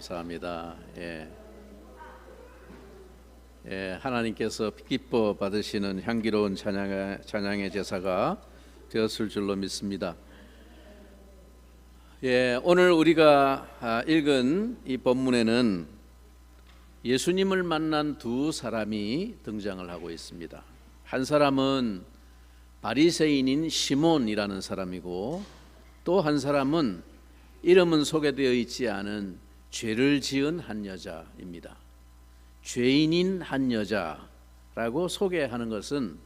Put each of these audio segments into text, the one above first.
감사합니다. 하나님께서 기뻐 받으시는 향기로운 찬양의 제사가 되었을 줄로 믿습니다. 오늘 우리가 읽은 이 본문에는 예수님을 만난 두 사람이 등장을 하고 있습니다. 한 사람은 바리새인인 시몬이라는 사람이고, 또 한 사람은 이름은 소개되어 있지 않은 죄를 지은 한 여자입니다. 죄인인 한 여자라고 소개하는 것은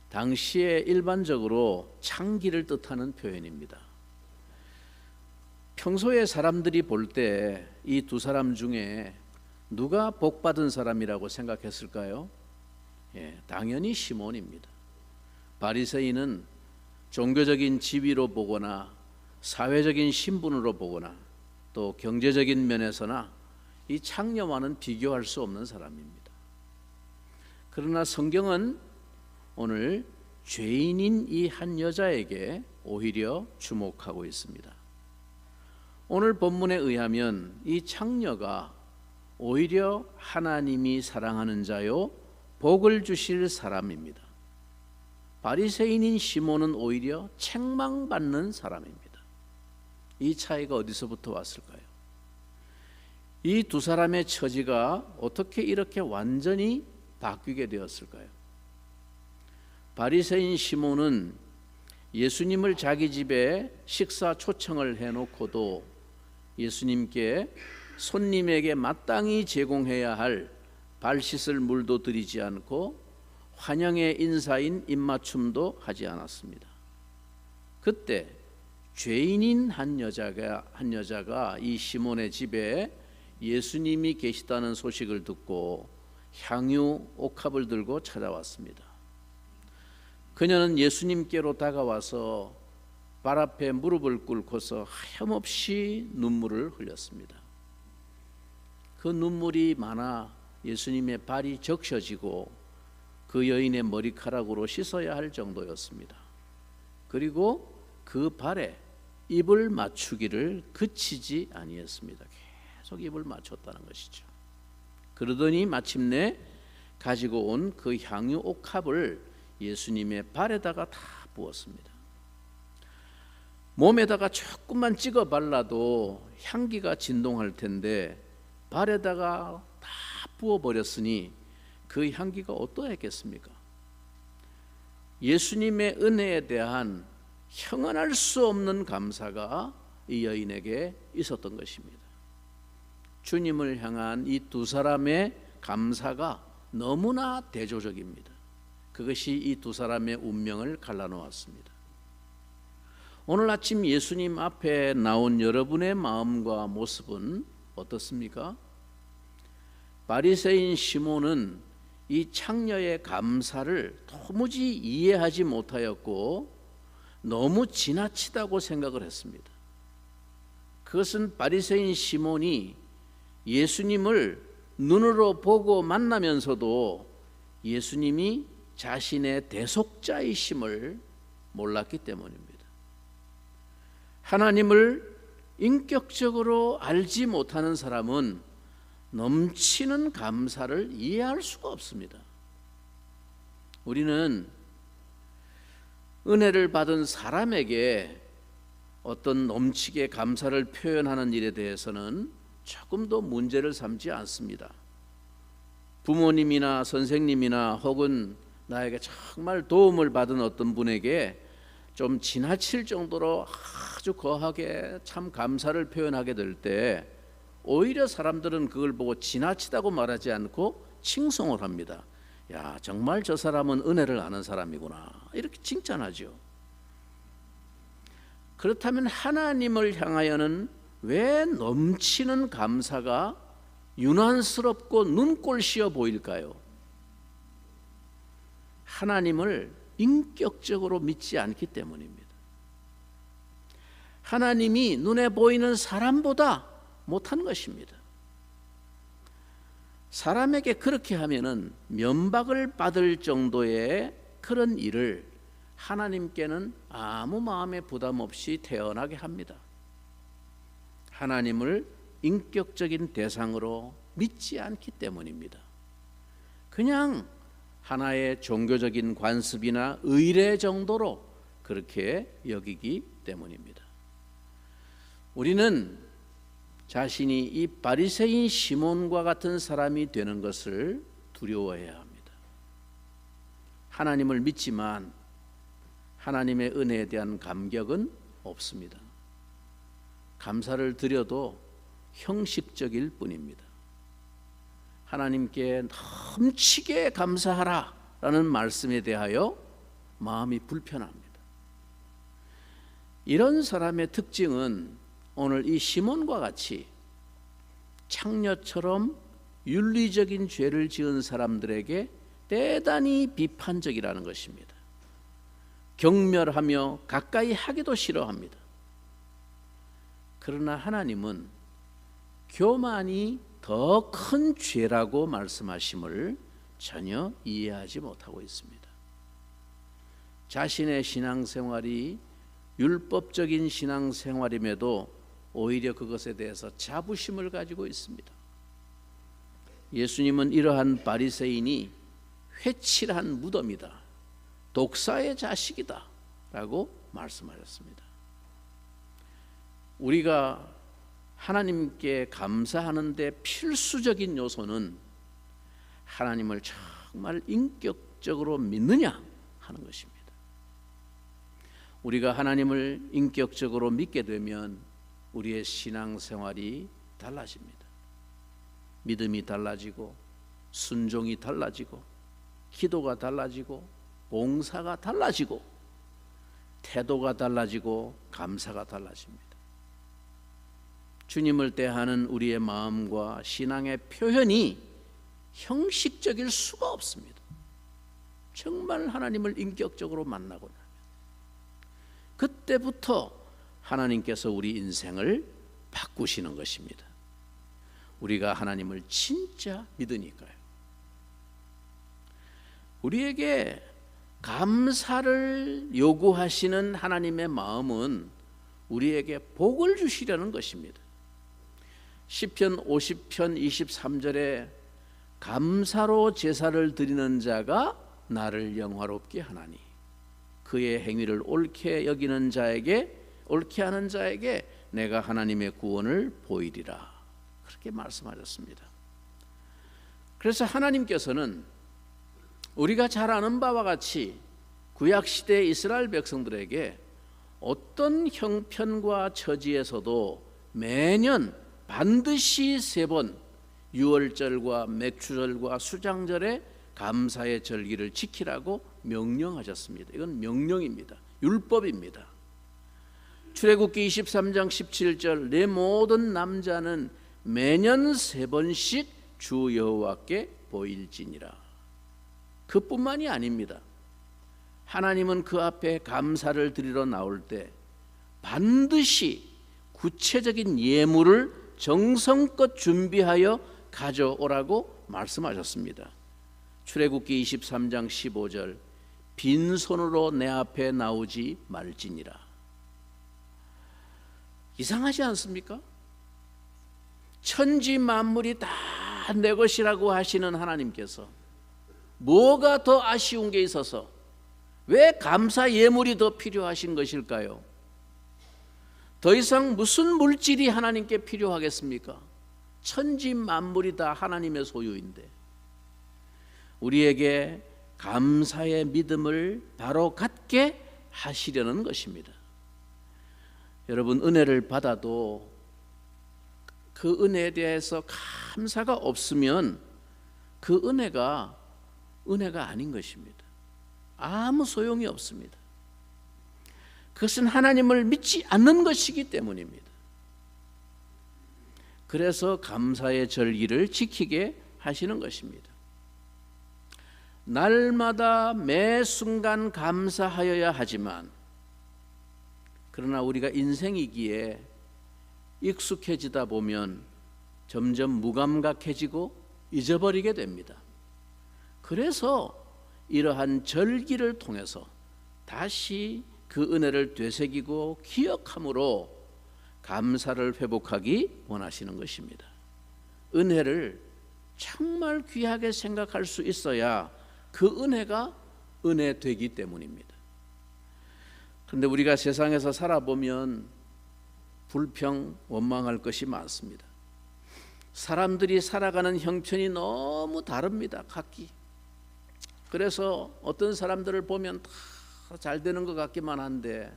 당시에 일반적으로 창기를 뜻하는 표현입니다. 평소에 사람들이 볼 때 이 두 사람 중에 누가 복받은 사람이라고 생각했을까요? 당연히 시몬입니다. 바리새인은 종교적인 지위로 보거나 사회적인 신분으로 보거나 또 경제적인 면에서나 이 창녀와는 비교할 수 없는 사람입니다. 그러나 성경은 오늘 죄인인 이 한 여자에게 오히려 주목하고 있습니다. 오늘 본문에 의하면 이 창녀가 오히려 하나님이 사랑하는 자요 복을 주실 사람입니다. 바리새인인 시몬은 오히려 책망받는 사람입니다. 이 차이가 어디서부터 왔을까요? 이 두 사람의 처지가 어떻게 이렇게 완전히 바뀌게 되었을까요? 바리새인 시몬은 예수님을 자기 집에 식사 초청을 해놓고도 예수님께 손님에게 마땅히 제공해야 할 발 씻을 물도 드리지 않고 환영의 인사인 입맞춤도 하지 않았습니다. 그때 죄인인 한 여자가 이 시몬의 집에 예수님이 계시다는 소식을 듣고 향유 옥합을 들고 찾아왔습니다. 그녀는 예수님께로 다가와서 발 앞에 무릎을 꿇고서 하염없이 눈물을 흘렸습니다. 그 눈물이 많아 예수님의 발이 적셔지고 그 여인의 머리카락으로 씻어야 할 정도였습니다. 그리고 그 발에 입을 맞추기를 그치지 아니했습니다. 계속 입을 맞췄다는 것이죠. 그러더니 마침내 가지고 온 그 향유 옥합을 예수님의 발에다가 다 부었습니다. 몸에다가 조금만 찍어 발라도 향기가 진동할 텐데 발에다가 다 부어버렸으니 그 향기가 어떠했겠습니까? 예수님의 은혜에 대한 형언할 수 없는 감사가 이 여인에게 있었던 것입니다. 주님을 향한 이 두 사람의 감사가 너무나 대조적입니다. 그것이 이 두 사람의 운명을 갈라놓았습니다. 오늘 아침 예수님 앞에 나온 여러분의 마음과 모습은 어떻습니까? 바리새인 시몬은 이 창녀의 감사를 도무지 이해하지 못하였고 너무 지나치다고 생각을 했습니다. 그것은 바리새인 시몬이 예수님을 눈으로 보고 만나면서도 예수님이 자신의 대속자이심을 몰랐기 때문입니다. 하나님을 인격적으로 알지 못하는 사람은 넘치는 감사를 이해할 수가 없습니다. 우리는 은혜를 받은 사람에게 어떤 넘치게 감사를 표현하는 일에 대해서는 조금도 문제를 삼지 않습니다. 부모님이나 선생님이나 혹은 나에게 정말 도움을 받은 어떤 분에게 좀 지나칠 정도로 아주 거하게 참 감사를 표현하게 될 때 오히려 사람들은 그걸 보고 지나치다고 말하지 않고 칭송을 합니다. 야, 정말 저 사람은 은혜를 아는 사람이구나, 이렇게 칭찬하죠. 그렇다면 하나님을 향하여는 왜 넘치는 감사가 유난스럽고 눈꼴시어 보일까요? 하나님을 인격적으로 믿지 않기 때문입니다. 하나님이 눈에 보이는 사람보다 못한 것입니다. 사람에게 그렇게 하면은 면박을 받을 정도의 그런 일을 하나님께는 아무 마음의 부담 없이 태어나게 합니다. 하나님을 인격적인 대상으로 믿지 않기 때문입니다. 그냥 하나의 종교적인 관습이나 의례 정도로 그렇게 여기기 때문입니다. 우리는 자신이 이 바리새인 시몬과 같은 사람이 되는 것을 두려워해야 합니다. 하나님을 믿지만 하나님의 은혜에 대한 감격은 없습니다. 감사를 드려도 형식적일 뿐입니다. 하나님께 넘치게 감사하라라는 말씀에 대하여 마음이 불편합니다. 이런 사람의 특징은 오늘 이 시몬과 같이 창녀처럼 윤리적인 죄를 지은 사람들에게 대단히 비판적이라는 것입니다. 경멸하며 가까이 하기도 싫어합니다. 그러나 하나님은 교만이 더 큰 죄라고 말씀하심을 전혀 이해하지 못하고 있습니다. 자신의 신앙생활이 율법적인 신앙생활임에도 오히려 그것에 대해서 자부심을 가지고 있습니다. 예수님은 이러한 바리새인이 회칠한 무덤이다, 독사의 자식이다 라고 말씀하셨습니다. 우리가 하나님께 감사하는 데 필수적인 요소는 하나님을 정말 인격적으로 믿느냐 하는 것입니다. 우리가 하나님을 인격적으로 믿게 되면 우리의 신앙생활이 달라집니다. 믿음이 달라지고 순종이 달라지고 기도가 달라지고 봉사가 달라지고 태도가 달라지고 감사가 달라집니다. 주님을 대하는 우리의 마음과 신앙의 표현이 형식적일 수가 없습니다. 정말 하나님을 인격적으로 만나고 나면 그때부터 하나님께서 우리 인생을 바꾸시는 것입니다. 우리가 하나님을 진짜 믿으니까요. 우리에게 감사를 요구하시는 하나님의 마음은 우리에게 복을 주시려는 것입니다. 시편 50편 23절에 감사로 제사를 드리는 자가 나를 영화롭게 하나니 그의 행위를 옳게 여기는 자에게, 옳게 하는 자에게 내가 하나님의 구원을 보이리라, 그렇게 말씀하셨습니다. 그래서 하나님께서는 우리가 잘 아는 바와 같이 구약시대 이스라엘 백성들에게 어떤 형편과 처지에서도 매년 반드시 3번 유월절과 맥주절과 수장절에 감사의 절기를 지키라고 명령하셨습니다. 이건 명령입니다. 율법입니다. 출애굽기 23장 17절 내 모든 남자는 매년 3번씩 주 여호와께 보일지니라. 그뿐만이 아닙니다. 하나님은 그 앞에 감사를 드리러 나올 때 반드시 구체적인 예물을 정성껏 준비하여 가져오라고 말씀하셨습니다. 출애굽기 23장 15절 빈손으로 내 앞에 나오지 말지니라. 이상하지 않습니까? 천지 만물이 다 내 것이라고 하시는 하나님께서 뭐가 더 아쉬운 게 있어서 왜 감사 예물이 더 필요하신 것일까요? 더 이상 무슨 물질이 하나님께 필요하겠습니까? 천지 만물이 다 하나님의 소유인데 우리에게 감사의 믿음을 바로 갖게 하시려는 것입니다. 여러분, 은혜를 받아도 그 은혜에 대해서 감사가 없으면 그 은혜가 아닌 것입니다. 아무 소용이 없습니다. 그것은 하나님을 믿지 않는 것이기 때문입니다. 그래서 감사의 절기를 지키게 하시는 것입니다. 날마다 매 순간 감사하여야 하지만 그러나 우리가 인생이기에 익숙해지다 보면 점점 무감각해지고 잊어버리게 됩니다. 그래서 이러한 절기를 통해서 다시 그 은혜를 되새기고 기억함으로 감사를 회복하기 원하시는 것입니다. 은혜를 정말 귀하게 생각할 수 있어야 그 은혜가 은혜 되기 때문입니다. 그런데 우리가 세상에서 살아보면 불평, 원망할 것이 많습니다. 사람들이 살아가는 형편이 너무 다릅니다. 각기. 그래서 어떤 사람들을 보면 다 잘 되는 것 같기만 한데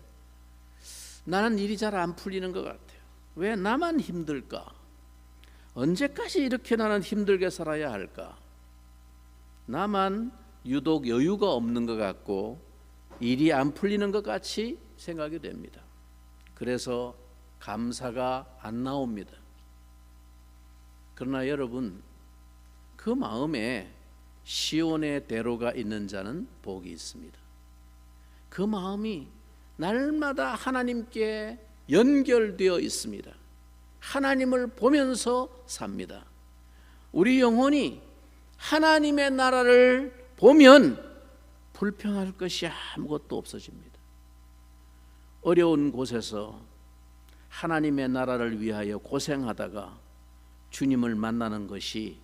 나는 일이 잘 안 풀리는 것 같아요. 왜 나만 힘들까? 언제까지 이렇게 나는 힘들게 살아야 할까? 나만 유독 여유가 없는 것 같고 일이 안 풀리는 것 같이 생각이 됩니다. 그래서 감사가 안 나옵니다. 그러나 여러분, 그 마음에 시온의 대로가 있는 자는 복이 있습니다. 그 마음이 날마다 하나님께 연결되어 있습니다. 하나님을 보면서 삽니다. 우리 영혼이 하나님의 나라를 보면 불평할 것이 아무것도 없어집니다. 어려운 곳에서 하나님의 나라를 위하여 고생하다가 주님을 만나는 것이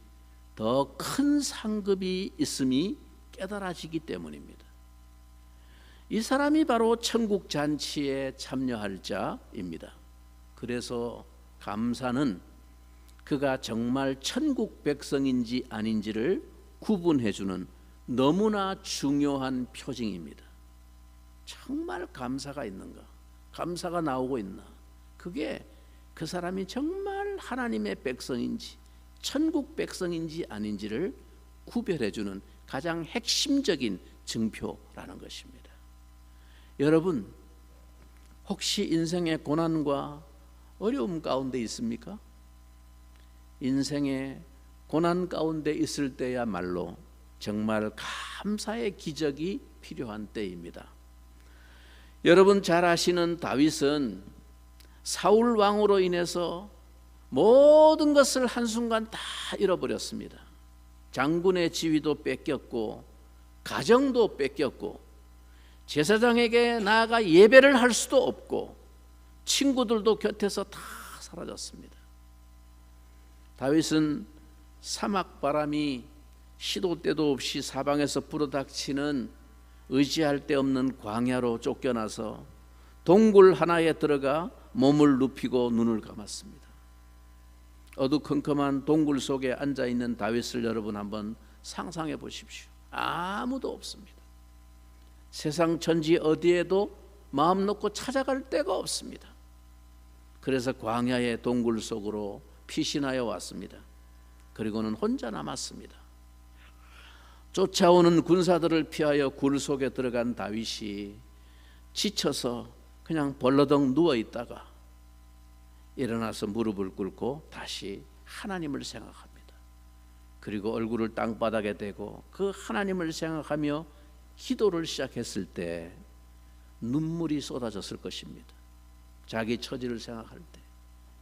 더 큰 상급이 있음이 깨달아지기 때문입니다. 이 사람이 바로 천국 잔치에 참여할 자입니다. 그래서 감사는 그가 정말 천국 백성인지 아닌지를 구분해주는 너무나 중요한 표징입니다. 정말 감사가 있는가? 감사가 나오고 있나? 그게 그 사람이 정말 하나님의 백성인지 천국 백성인지 아닌지를 구별해주는 가장 핵심적인 증표라는 것입니다. 여러분, 혹시 인생의 고난과 어려움 가운데 있습니까? 인생의 고난 가운데 있을 때야말로 정말 감사의 기적이 필요한 때입니다. 여러분 잘 아시는 다윗은 사울 왕으로 인해서 모든 것을 한순간 다 잃어버렸습니다. 장군의 지위도 뺏겼고 가정도 뺏겼고 제사장에게 나아가 예배를 할 수도 없고 친구들도 곁에서 다 사라졌습니다. 다윗은 사막 바람이 시도 때도 없이 사방에서 불어닥치는 의지할 데 없는 광야로 쫓겨나서 동굴 하나에 들어가 몸을 눕히고 눈을 감았습니다. 어두컴컴한 동굴 속에 앉아있는 다윗을 여러분 한번 상상해 보십시오. 아무도 없습니다. 세상 천지 어디에도 마음 놓고 찾아갈 데가 없습니다. 그래서 광야의 동굴 속으로 피신하여 왔습니다. 그리고는 혼자 남았습니다. 쫓아오는 군사들을 피하여 굴 속에 들어간 다윗이 지쳐서 그냥 벌러덩 누워 있다가 일어나서 무릎을 꿇고 다시 하나님을 생각합니다. 그리고 얼굴을 땅바닥에 대고 그 하나님을 생각하며 기도를 시작했을 때 눈물이 쏟아졌을 것입니다. 자기 처지를 생각할 때.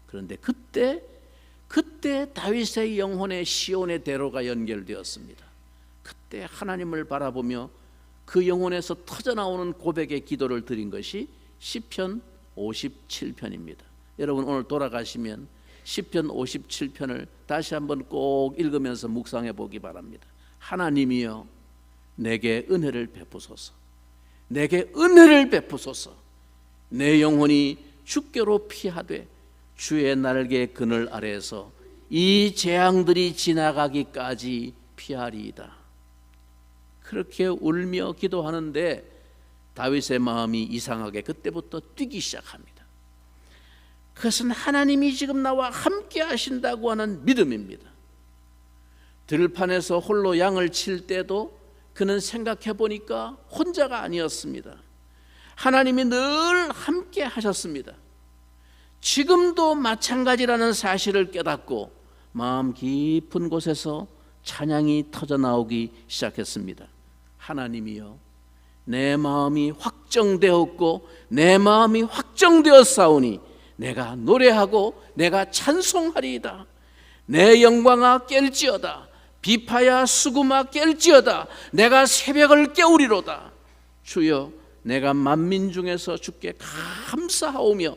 그런데 그때 다윗의 영혼의 시온의 대로가 연결되었습니다. 그때 하나님을 바라보며 그 영혼에서 터져나오는 고백의 기도를 드린 것이 시편 57편입니다. 여러분 오늘 돌아가시면 시편 57편을 다시 한번 꼭 읽으면서 묵상해 보기 바랍니다. 하나님이여 내게 은혜를 베푸소서. 내게 은혜를 베푸소서. 내 영혼이 주께로 피하되 주의 날개 그늘 아래에서 이 재앙들이 지나가기까지 피하리이다. 그렇게 울며 기도하는데 다윗의 마음이 이상하게 그때부터 뛰기 시작합니다. 그것은 하나님이 지금 나와 함께 하신다고 하는 믿음입니다. 들판에서 홀로 양을 칠 때도 그는 생각해 보니까 혼자가 아니었습니다. 하나님이 늘 함께 하셨습니다. 지금도 마찬가지라는 사실을 깨닫고 마음 깊은 곳에서 찬양이 터져나오기 시작했습니다. 하나님이여 내 마음이 확정되었고 내 마음이 확정되었사오니 내가 노래하고 내가 찬송하리이다. 내 영광아 깰지어다. 비파야 수금아 깰지어다. 내가 새벽을 깨우리로다. 주여 내가 만민 중에서 주께 감사하오며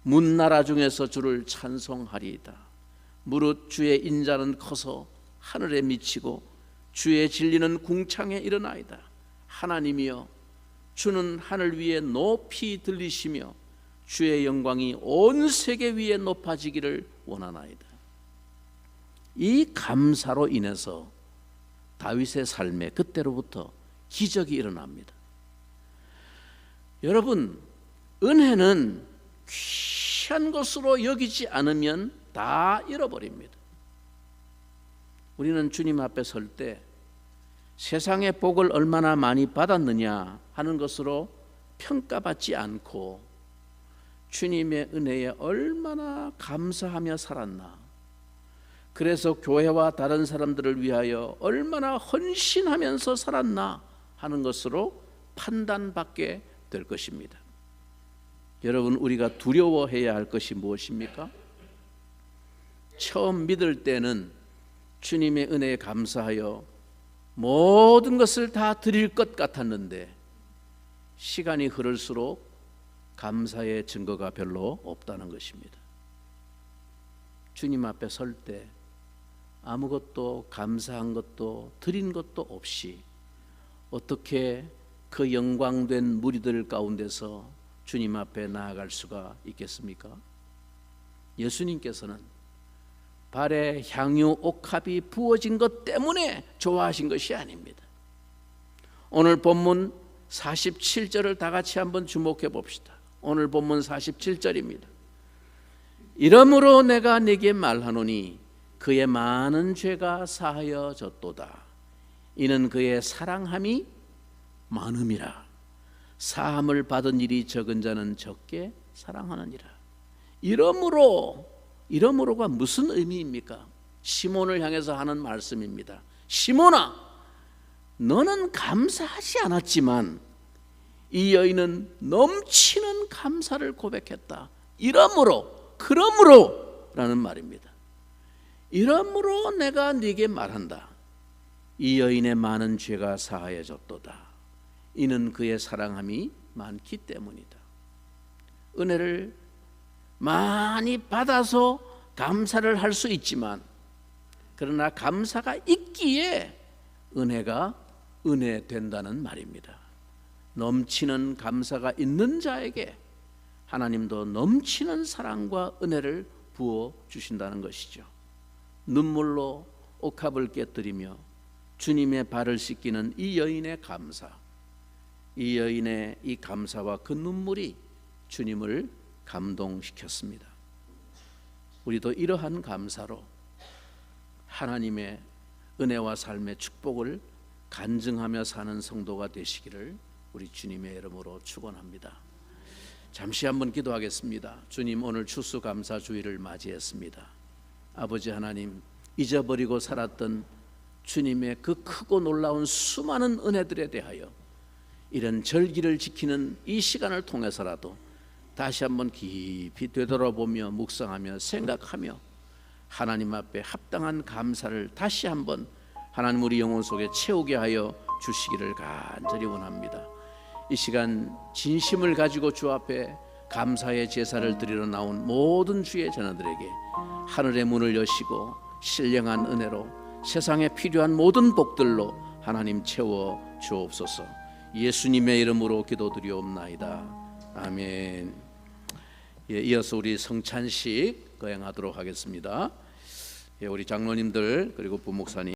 문나라 중에서 주를 찬송하리이다. 무릇 주의 인자는 커서 하늘에 미치고 주의 진리는 궁창에 이르나이다. 하나님이여, 주는 하늘 위에 높이 들리시며 주의 영광이 온 세계 위에 높아지기를 원하나이다. 이 감사로 인해서 다윗의 삶에 그때로부터 기적이 일어납니다. 여러분, 은혜는 귀한 것으로 여기지 않으면 다 잃어버립니다. 우리는 주님 앞에 설 때 세상의 복을 얼마나 많이 받았느냐 하는 것으로 평가받지 않고 주님의 은혜에 얼마나 감사하며 살았나, 그래서 교회와 다른 사람들을 위하여 얼마나 헌신하면서 살았나 하는 것으로 판단받게 될 것입니다. 여러분, 우리가 두려워해야 할 것이 무엇입니까? 처음 믿을 때는 주님의 은혜에 감사하여 모든 것을 다 드릴 것 같았는데 시간이 흐를수록 감사의 증거가 별로 없다는 것입니다. 주님 앞에 설 때 아무것도 감사한 것도 드린 것도 없이 어떻게 그 영광된 무리들 가운데서 주님 앞에 나아갈 수가 있겠습니까? 예수님께서는 발에 향유 옥합이 부어진 것 때문에 좋아하신 것이 아닙니다. 오늘 본문 47절을 다 같이 한번 주목해 봅시다. 오늘 본문 47절입니다. 이러므로 내가 네게 말하노니 그의 많은 죄가 사하여졌도다. 이는 그의 사랑함이 많음이라. 사함을 받은 일이 적은 자는 적게 사랑하느니라. 이러므로가 무슨 의미입니까? 시몬을 향해서 하는 말씀입니다. 시몬아, 너는 감사하지 않았지만 이 여인은 넘치는 감사를 고백했다. 그러므로라는 말입니다. 이러므로 내가 네게 말한다. 이 여인의 많은 죄가 사하여졌도다. 이는 그의 사랑함이 많기 때문이다. 은혜를 많이 받아서 감사를 할 수 있지만, 그러나 감사가 있기에 은혜가 은혜 된다는 말입니다. 넘치는 감사가 있는 자에게 하나님도 넘치는 사랑과 은혜를 부어 주신다는 것이죠. 눈물로 옥합을 깨뜨리며 주님의 발을 씻기는 이 여인의 감사, 이 여인의 이 감사와 그 눈물이 주님을 감동시켰습니다. 우리도 이러한 감사로 하나님의 은혜와 삶의 축복을 간증하며 사는 성도가 되시기를 우리 주님의 이름으로 축원합니다. 잠시 한번 기도하겠습니다. 주님, 오늘 추수감사주일을 맞이했습니다. 아버지 하나님, 잊어버리고 살았던 주님의 그 크고 놀라운 수많은 은혜들에 대하여 이런 절기를 지키는 이 시간을 통해서라도 다시 한번 깊이 되돌아보며 묵상하며 생각하며 하나님 앞에 합당한 감사를 다시 한번 하나님 우리 영혼 속에 채우게 하여 주시기를 간절히 원합니다. 이 시간 진심을 가지고 주 앞에 감사의 제사를 드리러 나온 모든 주의 자녀들에게 하늘의 문을 여시고 신령한 은혜로 세상에 필요한 모든 복들로 하나님 채워 주옵소서. 예수님의 이름으로 기도드리옵나이다. 아멘. 이어서 우리 성찬식 거행하도록 하겠습니다. 우리 장로님들 그리고 부목사님